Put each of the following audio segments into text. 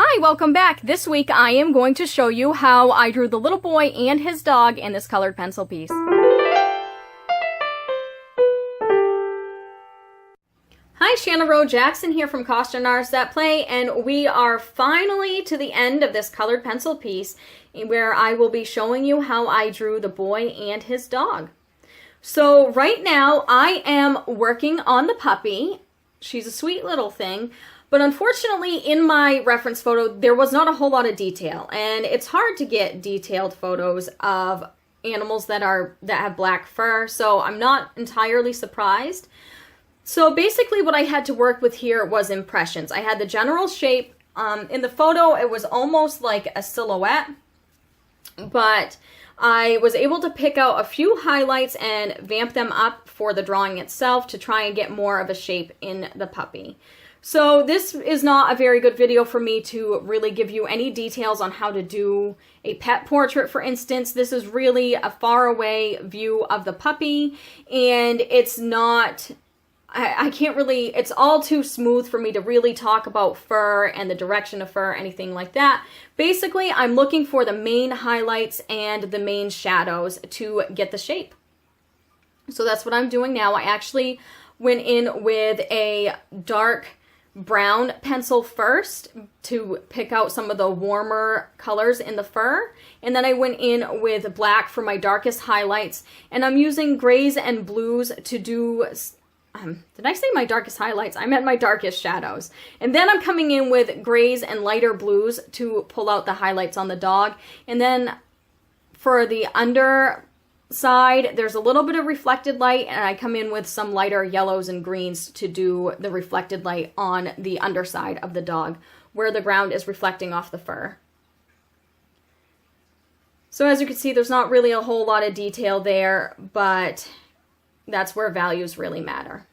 Hi, welcome back. This week I am going to show you how I drew the little boy and his dog in this colored pencil piece. Hi, Shanna Rowe Jackson here from Costume Artists That Play, and we are finally to the end of this colored pencil piece where I will be showing you how I drew the boy and his dog. So right now I am working on the puppy. She's a sweet little thing. But unfortunately, in my reference photo, there was not a whole lot of detail, and it's hard to get detailed photos of animals that have black fur, so I'm not entirely surprised. So basically what I had to work with here was impressions. I had the general shape. In the photo, it was almost like a silhouette, but I was able to pick out a few highlights and vamp them up for the drawing itself to try and get more of a shape in the puppy. So this is not a very good video for me to really give you any details on how to do a pet portrait, for instance. This is really a far away view of the puppy, and it's not, I can't really, it's all too smooth for me to really talk about fur and the direction of fur, anything like that. Basically, I'm looking for the main highlights and the main shadows to get the shape. So that's what I'm doing now. I actually went in with a dark brown pencil first to pick out some of the warmer colors in the fur, and then I went in with black for my darkest highlights, and I'm using grays and blues to do did I say my darkest highlights? I meant my darkest shadows. And then I'm coming in with grays and lighter blues to pull out the highlights on the dog. And then for the underside, there's a little bit of reflected light, and I come in with some lighter yellows and greens to do the reflected light on the underside of the dog, where the ground is reflecting off the fur. So as you can see, there's not really a whole lot of detail there, but that's where values really matter.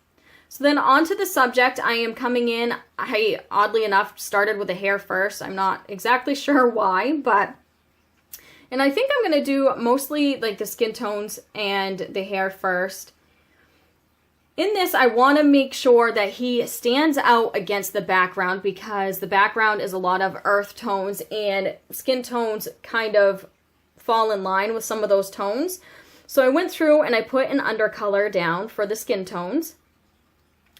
So then onto the subject, I am coming in, I oddly enough started with the hair first. I'm not exactly sure why, and I think I'm going to do mostly like the skin tones and the hair first. In this, I want to make sure that he stands out against the background, because the background is a lot of earth tones and skin tones kind of fall in line with some of those tones. So I went through and I put an undercolor down for the skin tones.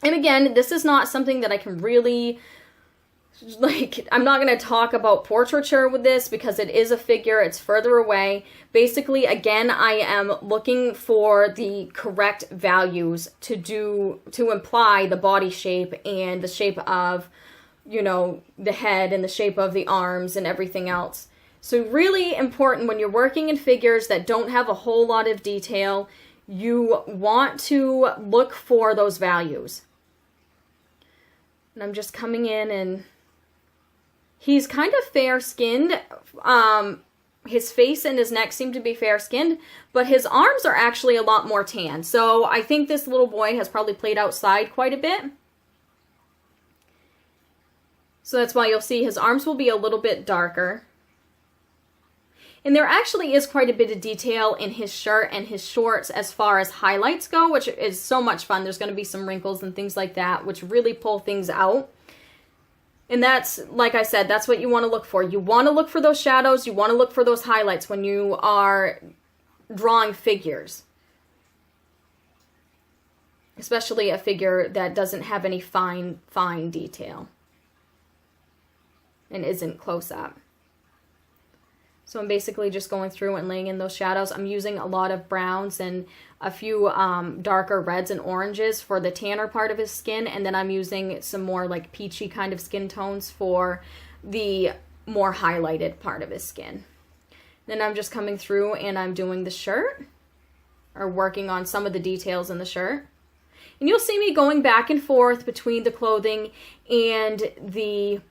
And again, this is not something that I can really, I'm not going to talk about portraiture with this because it is a figure, it's further away. Basically, again, I am looking for the correct values to imply the body shape and the shape of, the head and the shape of the arms and everything else. So really important when you're working in figures that don't have a whole lot of detail, you want to look for those values. And I'm just coming in, and he's kind of fair-skinned. His face and his neck seem to be fair-skinned, but his arms are actually a lot more tan. So I think this little boy has probably played outside quite a bit. So that's why you'll see his arms will be a little bit darker. And there actually is quite a bit of detail in his shirt and his shorts as far as highlights go, which is so much fun. There's going to be some wrinkles and things like that, which really pull things out. And that's, like I said, that's what you want to look for. You want to look for those shadows. You want to look for those highlights when you are drawing figures. Especially a figure that doesn't have any fine detail and isn't close up. So I'm basically just going through and laying in those shadows. I'm using a lot of browns and a few darker reds and oranges for the tanner part of his skin. And then I'm using some more like peachy kind of skin tones for the more highlighted part of his skin. Then I'm just coming through and I'm doing the shirt, or working on some of the details in the shirt. And you'll see me going back and forth between the clothing and the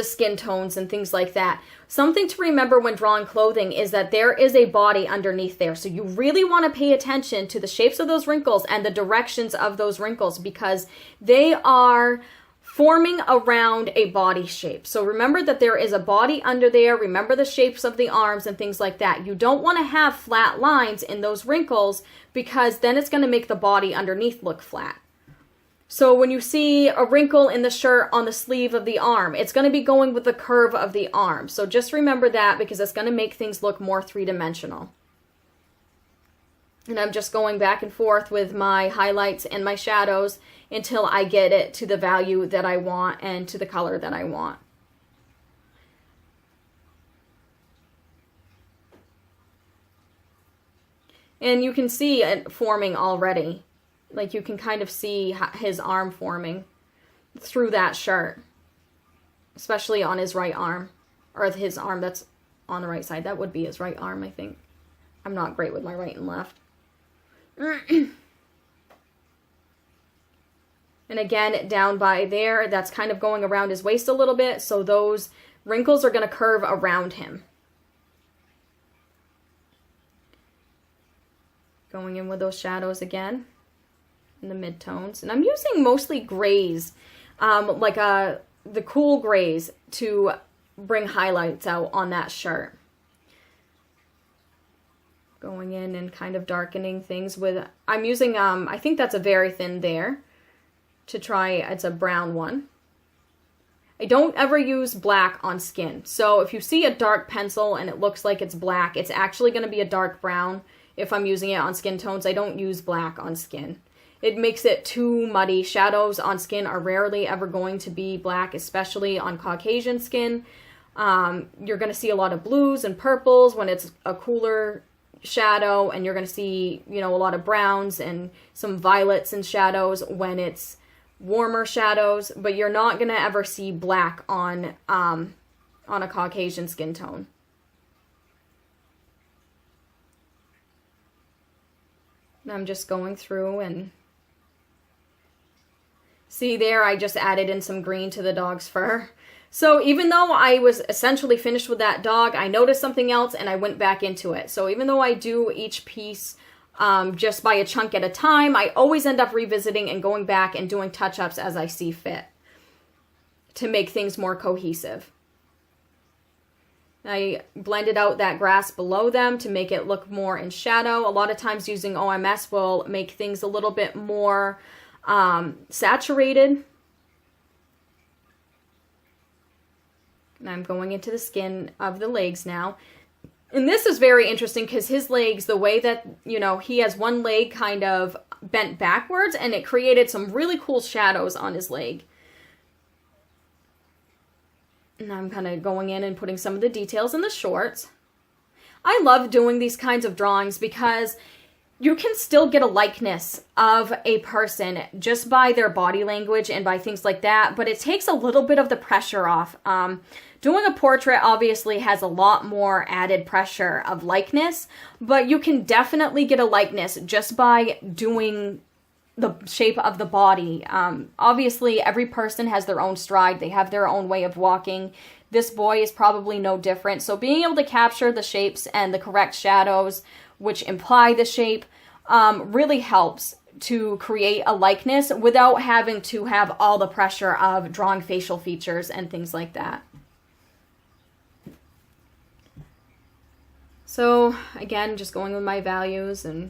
skin tones and things like that. Something to remember when drawing clothing is that there is a body underneath there. So you really want to pay attention to the shapes of those wrinkles and the directions of those wrinkles, because they are forming around a body shape. So remember that there is a body under there. Remember the shapes of the arms and things like that. You don't want to have flat lines in those wrinkles, because then it's going to make the body underneath look flat. So when you see a wrinkle in the shirt on the sleeve of the arm, it's going to be going with the curve of the arm. So just remember that, because it's going to make things look more three-dimensional. And I'm just going back and forth with my highlights and my shadows until I get it to the value that I want and to the color that I want. And you can see it forming already. Like, you can kind of see his arm forming through that shirt, especially on his right arm, or his arm that's on the right side. That would be his right arm, I think. I'm not great with my right and left. And again, down by there, that's kind of going around his waist a little bit, so those wrinkles are going to curve around him. Going in with those shadows again in the midtones. And I'm using mostly grays, like the cool grays, to bring highlights out on that shirt. Going in and kind of darkening things with, I'm using, I think that's a very thin there to try, it's a brown one. I don't ever use black on skin. So if you see a dark pencil and it looks like it's black, it's actually going to be a dark brown. If I'm using it on skin tones, I don't use black on skin. It makes it too muddy. Shadows on skin are rarely ever going to be black, especially on Caucasian skin. You're going to see a lot of blues and purples when it's a cooler shadow, and you're going to see, you know, a lot of browns and some violets and shadows when it's warmer shadows, but you're not going to ever see black on a Caucasian skin tone. I'm just going through and see there, I just added in some green to the dog's fur. So even though I was essentially finished with that dog, I noticed something else and I went back into it. So even though I do each piece just by a chunk at a time, I always end up revisiting and going back and doing touch-ups as I see fit to make things more cohesive. I blended out that grass below them to make it look more in shadow. A lot of times using OMS will make things a little bit more saturated. And I'm going into the skin of the legs now. And this is very interesting because his legs, the way that, you know, he has one leg kind of bent backwards, and it created some really cool shadows on his leg. And I'm kind of going in and putting some of the details in the shorts. I love doing these kinds of drawings because you can still get a likeness of a person just by their body language and by things like that, but it takes a little bit of the pressure off. Doing a portrait obviously has a lot more added pressure of likeness, but you can definitely get a likeness just by doing the shape of the body. Obviously, every person has their own stride. They have their own way of walking. This boy is probably no different. So being able to capture the shapes and the correct shadows, which imply the shape, really helps to create a likeness without having to have all the pressure of drawing facial features and things like that. So again, just going with my values, and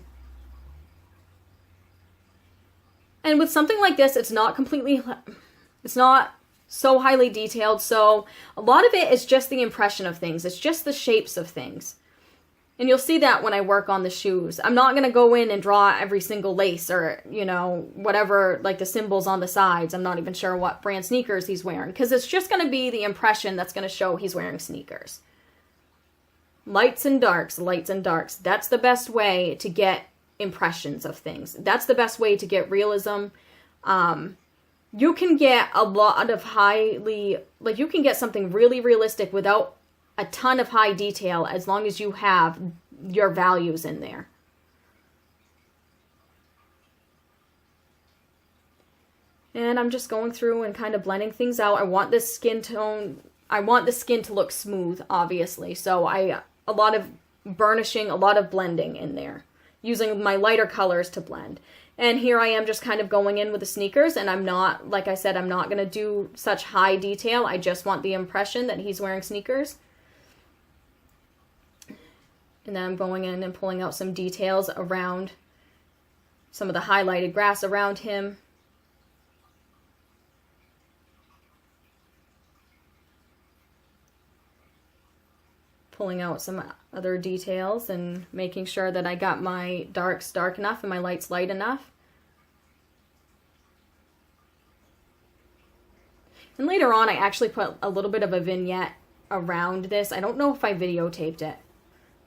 with something like this, it's not so highly detailed, so a lot of it is just the impression of things. It's just the shapes of things. And you'll see that when I work on the shoes. I'm not going to go in and draw every single lace or, you know, whatever, like the symbols on the sides. I'm not even sure what brand sneakers he's wearing, because it's just going to be the impression that's going to show he's wearing sneakers. Lights and darks, lights and darks. That's the best way to get impressions of things. That's the best way to get realism. You can get a lot of you can get something really realistic without a ton of high detail, as long as you have your values in there. And I'm just going through and kind of blending things out. I want this skin tone, I want the skin to look smooth, obviously. So a lot of burnishing, a lot of blending in there, using my lighter colors to blend. And here I am just kind of going in with the sneakers, and I'm not, like I said, I'm not going to do such high detail. I just want the impression that he's wearing sneakers. And then I'm going in and pulling out some details around some of the highlighted grass around him. pulling out some other details and making sure that I got my darks dark enough and my lights light enough. And later on, I actually put a little bit of a vignette around this. I don't know if I videotaped it,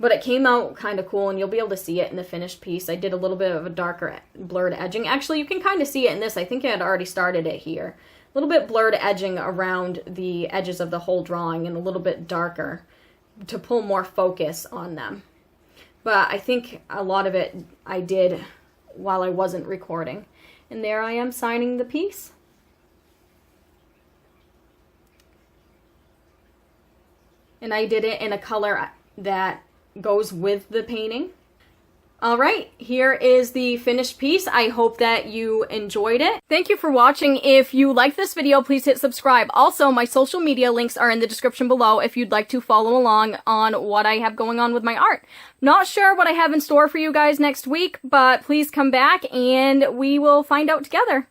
but it came out kind of cool, and you'll be able to see it in the finished piece. I did a little bit of a darker blurred edging. Actually, you can kind of see it in this. I think I had already started it here. A little bit blurred edging around the edges of the whole drawing and a little bit darker to pull more focus on them. But I think a lot of it I did while I wasn't recording. And there I am signing the piece. And I did it in a color that goes with the painting. All right, here is the finished piece. I hope that you enjoyed it. Thank you for watching. If you liked this video, please hit subscribe. Also, my social media links are in the description below if you'd like to follow along on what I have going on with my art. Not sure what I have in store for you guys next week, but please come back and we will find out together.